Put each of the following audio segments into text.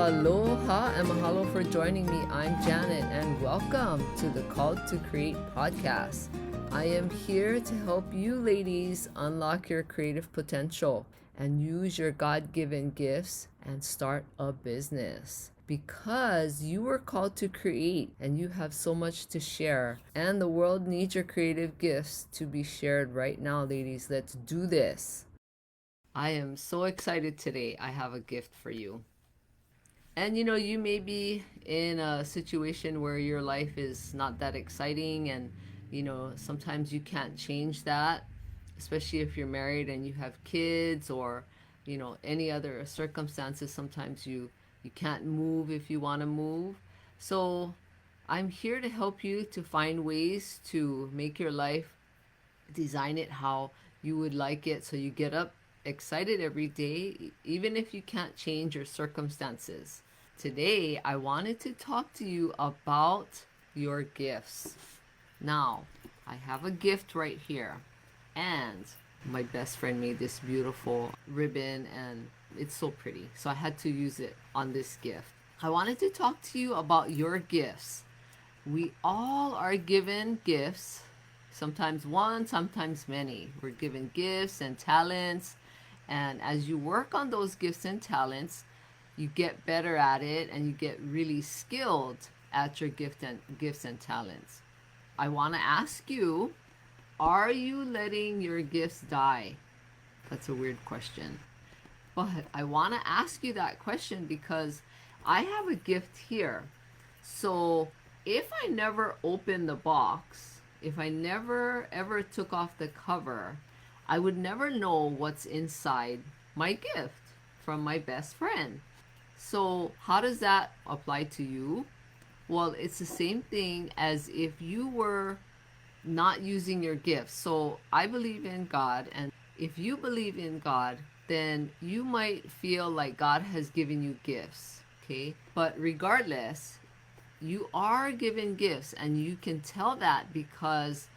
Aloha and mahalo for joining me. I'm Janet and welcome to the Called to Create podcast. I am here to help you ladies unlock your creative potential and use your God-given gifts and start a business. Because you were called to create and you have so much to share, and the world needs your creative gifts to be shared right now, ladies. Let's do this. I am so excited today. I have a gift for you. And you may be in a situation where your life is not that exciting, and sometimes you can't change that, especially if you're married and you have kids, or any other circumstances. Sometimes you can't move if you want to move. So I'm here to help you to find ways to make your life, design it how you would like it, so you get up excited every day, even if you can't change your circumstances. Today, I wanted to talk to you about your gifts. Now, I have a gift right here, and my best friend made this beautiful ribbon, and it's so pretty. So I had to use it on this gift. I wanted to talk to you about your gifts. We all are given gifts, sometimes one, sometimes many. We're given gifts and talents, and as you work on those gifts and talents, you get better at it and you get really skilled at your gifts and talents. I want to ask you, are you letting your gifts die? That's a weird question. But I want to ask you that question because I have a gift here. So if I never opened the box, if I never ever took off the cover, I would never know what's inside my gift from my best friend. So how does that apply to you? Well, it's the same thing as if you were not using your gifts. So I believe in God, and if you believe in God, then you might feel like God has given you gifts, okay? But regardless, you are given gifts, and you can tell that because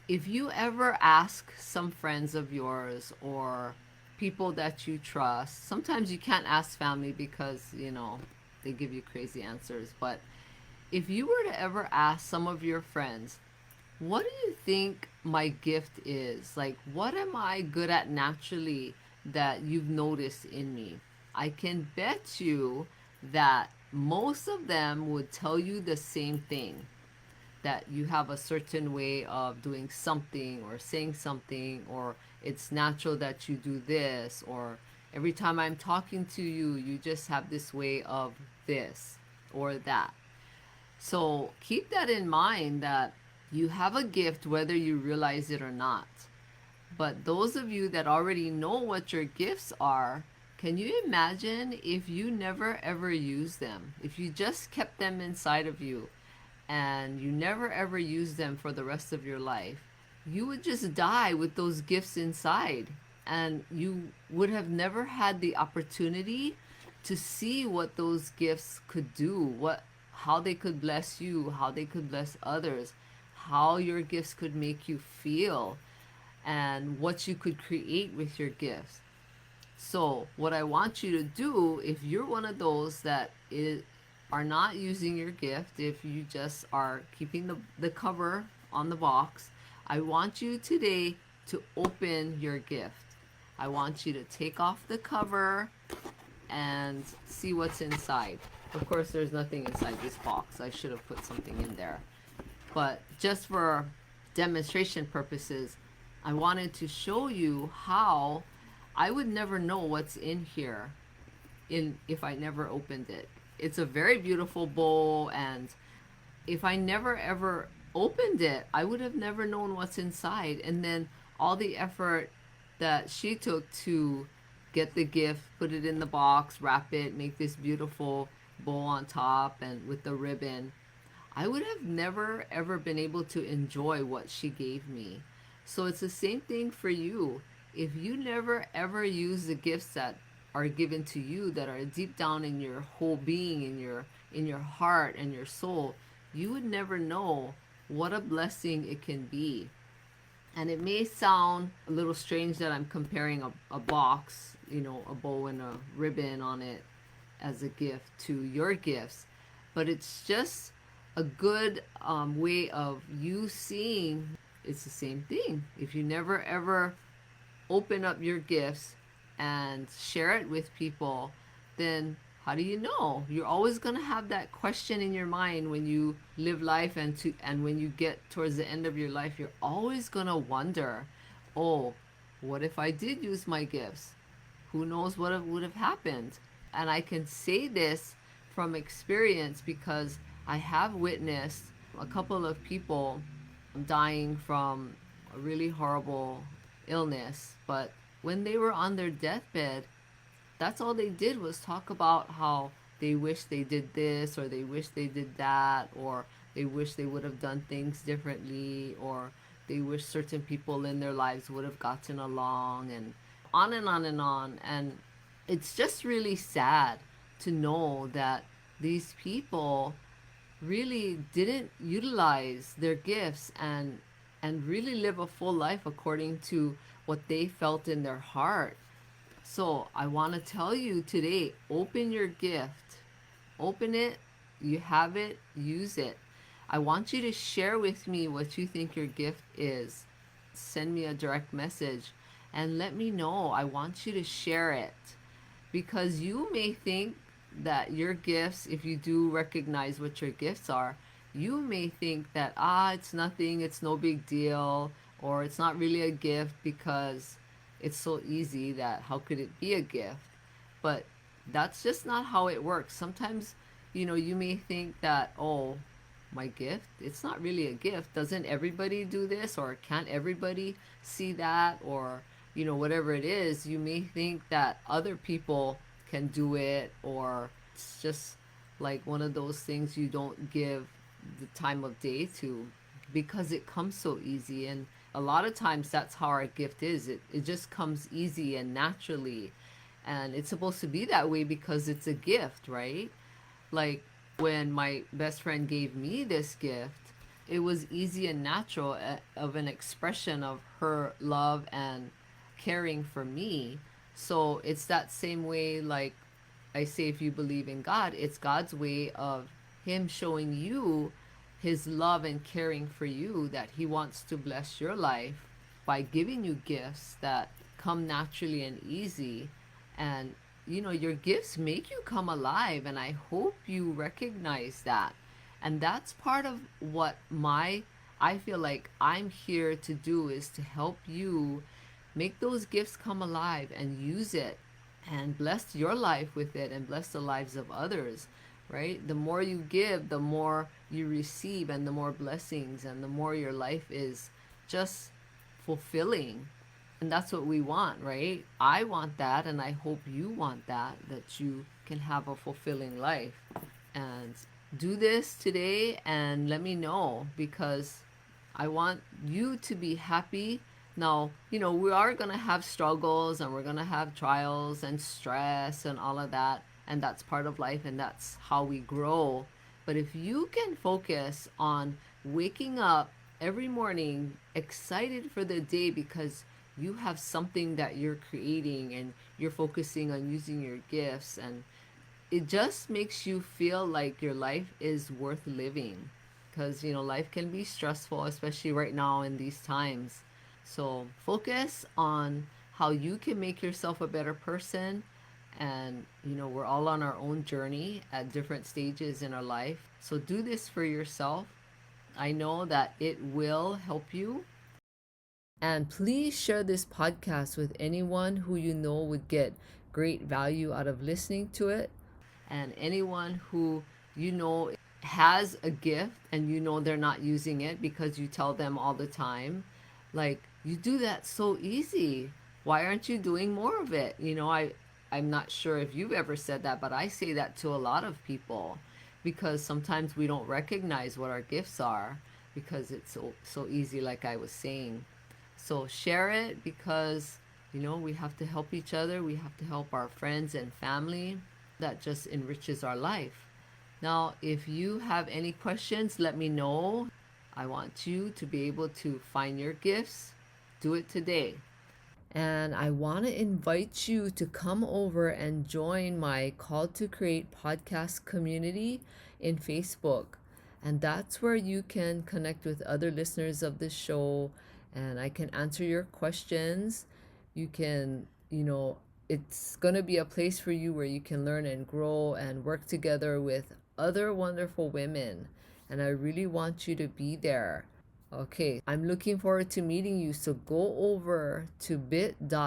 if you ever ask some friends of yours or people that you trust, sometimes you can't ask family because, they give you crazy answers. But if you were to ever ask some of your friends, what do you think my gift is? Like, what am I good at naturally that you've noticed in me? I can bet you that most of them would tell you the same thing, that you have a certain way of doing something or saying something, or it's natural that you do this, or every time I'm talking to you, you just have this way of this or that. So keep that in mind, that you have a gift whether you realize it or not. But those of you that already know what your gifts are, can you imagine if you never ever use them? If you just kept them inside of you and you never ever use them for the rest of your life, you would just die with those gifts inside, and you would have never had the opportunity to see what those gifts could do, how they could bless you, how they could bless others, how your gifts could make you feel, and what you could create with your gifts. So what I want you to do, if you're one of those that are not using your gift, if you just are keeping the cover on the box, I want you today to open your gift. I want you to take off the cover and see what's inside. Of course, there's nothing inside this box. I should have put something in there. But just for demonstration purposes, I wanted to show you how I would never know what's in here if I never opened it. It's a very beautiful bowl, and if I never ever opened it, I would have never known what's inside. And then all the effort that she took to get the gift, put it in the box, wrap it, make this beautiful bowl on top and with the ribbon, I would have never ever been able to enjoy what she gave me. So it's the same thing for you. If you never ever use the gifts that are given to you, that are deep down in your whole being, in your heart and your soul, you would never know what a blessing it can be. And it may sound a little strange that I'm comparing a box, a bow and a ribbon on it, as a gift to your gifts, but it's just a good way of you seeing it's the same thing. If you never ever open up your gifts and share it with people, then how do you know? You're always going to have that question in your mind when you live life, and when you get towards the end of your life, you're always going to wonder, "Oh, what if I did use my gifts? Who knows what would have happened?" And I can say this from experience because I have witnessed a couple of people dying from a really horrible illness, but when they were on their deathbed, that's all they did was talk about how they wish they did this, or they wish they did that, or they wish they would have done things differently, or they wish certain people in their lives would have gotten along, and on and on and on. And it's just really sad to know that these people really didn't utilize their gifts and really live a full life according to what they felt in their heart. So I want to tell you today, open your gift. Open it. You have it. Use it. I want you to share with me what you think your gift is. Send me a direct message and let me know. I want you to share it, because you may think that your gifts, if you do recognize what your gifts are, you may think that, it's nothing, it's no big deal, or it's not really a gift because it's so easy that how could it be a gift? But that's just not how it works. Sometimes, you may think that, oh, my gift, it's not really a gift. Doesn't everybody do this? Or can't everybody see that? Or, whatever it is, you may think that other people can do it, or it's just like one of those things you don't give the time of day to because it comes so easy. And a lot of times that's how our gift is. It just comes easy and naturally. And it's supposed to be that way because it's a gift, right? Like when my best friend gave me this gift, it was easy and natural of an expression of her love and caring for me. So it's that same way, like I say, if you believe in God, it's God's way of Him showing you His love and caring for you, that He wants to bless your life by giving you gifts that come naturally and easy. And, your gifts make you come alive, and I hope you recognize that. And that's part of what I feel like I'm here to do, is to help you make those gifts come alive and use it and bless your life with it and bless the lives of others, right? The more you give, the more you receive, and the more blessings, and the more your life is just fulfilling. And that's what we want, right? I want that, and I hope you want that you can have a fulfilling life. And do this today and let me know, because I want you to be happy. Now, we are going to have struggles, and we're going to have trials and stress and all of that. And that's part of life, and that's how we grow. But if you can focus on waking up every morning excited for the day because you have something that you're creating and you're focusing on using your gifts, and it just makes you feel like your life is worth living. Because, life can be stressful, especially right now in these times. So focus on how you can make yourself a better person. And, we're all on our own journey at different stages in our life. So do this for yourself. I know that it will help you. And please share this podcast with anyone who you know would get great value out of listening to it. And anyone who has a gift and they're not using it because you tell them all the time. Like, you do that so easy. Why aren't you doing more of it? I'm not sure if you've ever said that, but I say that to a lot of people, because sometimes we don't recognize what our gifts are because it's so easy, like I was saying. So share it, because we have to help each other. We have to help our friends and family. That just enriches our life. Now, if you have any questions, let me know. I want you to be able to find your gifts. Do it today. And I want to invite you to come over and join my Call to Create podcast community in Facebook. And that's where you can connect with other listeners of the show, and I can answer your questions. You can, it's going to be a place for you where you can learn and grow and work together with other wonderful women. And I really want you to be there. Okay, I'm looking forward to meeting you. So go over to bit.ly/call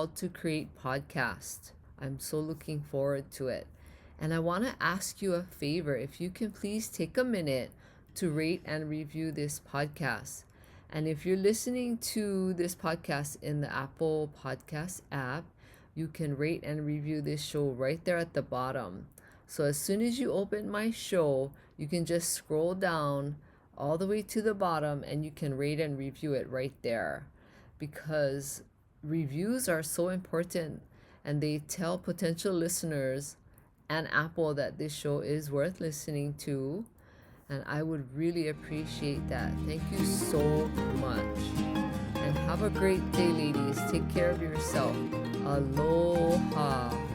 to create podcast. I'm so looking forward to it. And I want to ask you a favor. If you can please take a minute to rate and review this podcast. And if you're listening to this podcast in the Apple Podcast app, you can rate and review this show right there at the bottom. So as soon as you open my show, you can just scroll down all the way to the bottom and you can rate and review it right there, because reviews are so important and they tell potential listeners and Apple that this show is worth listening to. And I would really appreciate that. Thank you so much. And have a great day, ladies. Take care of yourself. Aloha.